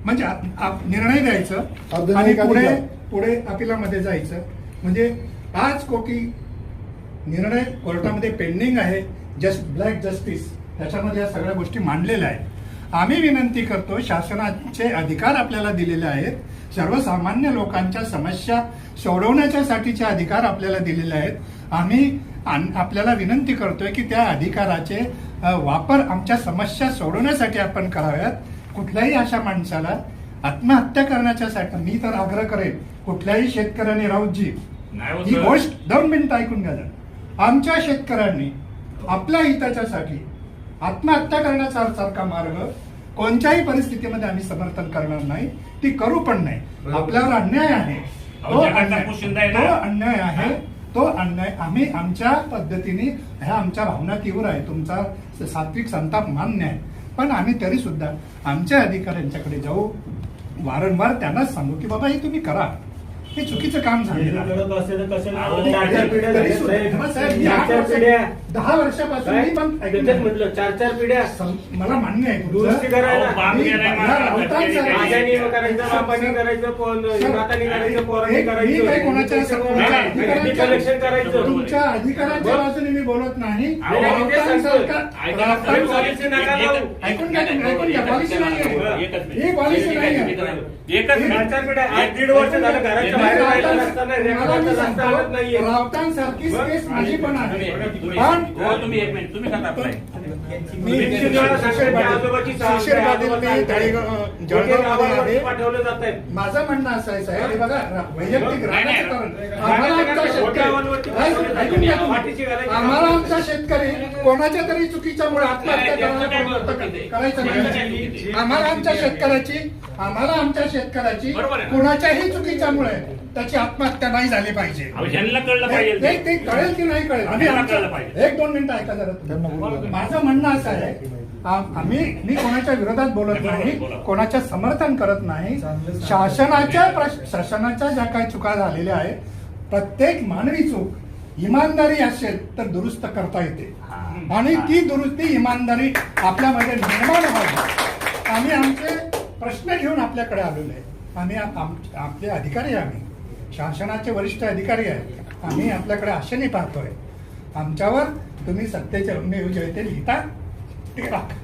म्हणजे निर्णय द्यायचं आणि पुढे पुढे अपिलामध्ये जायचं. म्हणजे 5 कोटी निर्णय कोर्टामध्ये पेंडिंग आहे. ब्लॅक जस्टिस त्याच्यामध्ये या सगळ्या गोष्टी मांडलेल्या आहेत. आम्ही विनंती करतो, शासनाचे अधिकार आपल्याला दिलेले आहेत, सर्वसामान्य लोकांच्या समस्या सोडवण्याच्यासाठीचे अधिकार आपल्याला दिलेले आहेत. आम्ही आपल्याला विनंती करतोय की त्या अधिकाराचे वापर आमच्या समस्या सोडवण्यासाठी आपण कराव्यात. कुठल्याही अशा माणसाला आत्महत्या करण्याच्यासाठी मी तर आग्रह करेन, कुठल्याही शेतकऱ्याने राऊतजी ही गोष्ट 2 मिनिटं ऐकून घ्या. आमच्या शेतकऱ्यांनी आपल्या हिताच्यासाठी आत्महत्या करण्याचा सारखा मार्ग कोणत्याही परिस्थितीमध्ये आम्ही समर्थन करणार नाही, ती करू पण नाही. आपल्यावर अन्याय आहे, तो अन्याय आहे, तो अन्याय आम्ही आमच्या पद्धतीने, ह्या आमच्या भावना तीव्र आहे, तुमचा सात्विक संताप मान्य आहे, पण आम्ही तरी सुद्धा आमच्या अधिकाऱ्यांच्याकडे जाऊ, वारंवार त्यांनाच सांगू की बाबा हे तुम्ही करा, हे चुकीचं काम झालेलं आहे. 10 वर्षापासून मी पण म्हटलं 4 पिढ्या मला मान्य आहे दुरुस्ती करायला कलेक्शन करायचं. तुमच्या अधिकारांच्या बाजूने मी बोलत नाही. ऐकून घ्या, पॉलिसी नाही आहे ही, पॉलिसी नाही आहे. 1.5 वर्ष झालं घराच्या बाहेर राहिला नसताना राऊतांसारखी केस माझी पण आहे. पण तुम्ही 1 मिनिट तुम्ही सांगा पाठवलं जात आहे. माझं म्हणणं असं आहे साहेब, हे बघा वैयक्तिक आम्हाला आमचा शेतकरी कोणाच्या तरी चुकीच्यामुळे आत्महत्या करायचं नाही. आम्हाला आमच्या शेतकऱ्याची कोणाच्याही चुकीच्यामुळे त्याची आत्महत्या नाही झाली पाहिजे. ते कळेल की नाही कळेल आम्ही 1-2 मिनिटं ऐका जरा. माझं म्हणणं असं आहे, मी कोणाच्या विरोधात बोलत नाही, कोणाच्या समर्थन करत नाही. शासनाच्या ज्या काही चुका झालेल्या आहेत, प्रत्येक मानवी चूक इमानदारी असेल तर दुरुस्त करता येते आणि ती दुरुस्ती इमानदारी आपल्यामध्ये निर्माण व्हावी. आम्ही आमचे प्रश्न घेऊन आपल्याकडे आलेलो आहे. आम्ही आपले अधिकारी, आम्ही शासनाचे वरिष्ठ अधिकारी आहेत, आम्ही आपल्याकडे आशेने पाहतोय. आमच्यावर तुम्ही सत्तेचे जे ते लिहिता ते राखा.